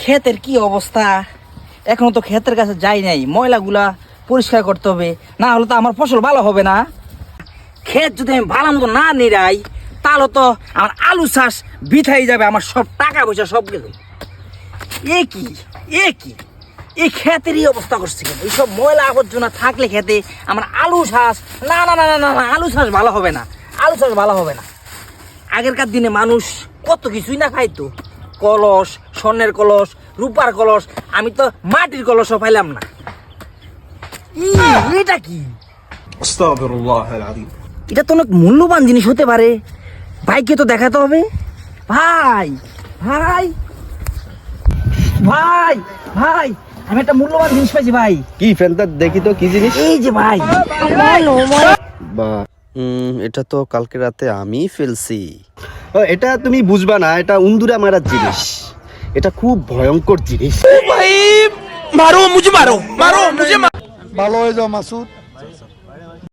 ক্ষেতের কি অবস্থা, এখনো তো ক্ষেতের কাছে যাই নাই। ময়লাগুলা পরিষ্কার করতে হবে, না হলে তো আমার ফসল ভালো হবে না। ক্ষেত যদি আমি ভালো মতো না নিরাই তাহলে তো আমার আলু চাষ বিথাই যাবে, আমার সব টাকা পয়সা সব গেল। এ কি এ কি এই ক্ষেতেরই অবস্থা করছে কেন? এইসব ময়লা আবর্জনা থাকলে খেতে আমার আলু চাষ না না না না না না, আলু চাষ ভালো হবে না, আলু চাষ ভালো হবে না। আগেরকার দিনে মানুষ কত কিছুই না খাইতো, কলস, স্বর্ণের কলস, রূপার কলস, আমি তো মাটির কলসও পাইলাম না। এটা কি? আস্তাগফিরুল্লাহ আল-আযীম। এটা তো অনেক মূল্যবান জিনিস হতে পারে, ভাইকে তো দেখাতে হবে। ভাই ভাই ভাই ভাই, আমি একটা মূল্যবান জিনিস পাইছি ভাই। কি ফেলতা দেখি তো কি জিনিস? এই যে ভাই, বা এটা তো কালকে রাতে আমি ফেলছি। এটা তুমি বুঝবা না, এটা উন্দুরা মারার জিনিস, এটা খুব ভয়ঙ্কর জিনিস। भाई मारो मुझे, मारो मारो मुझे। ভালো হয়ে যাও মাসুদ।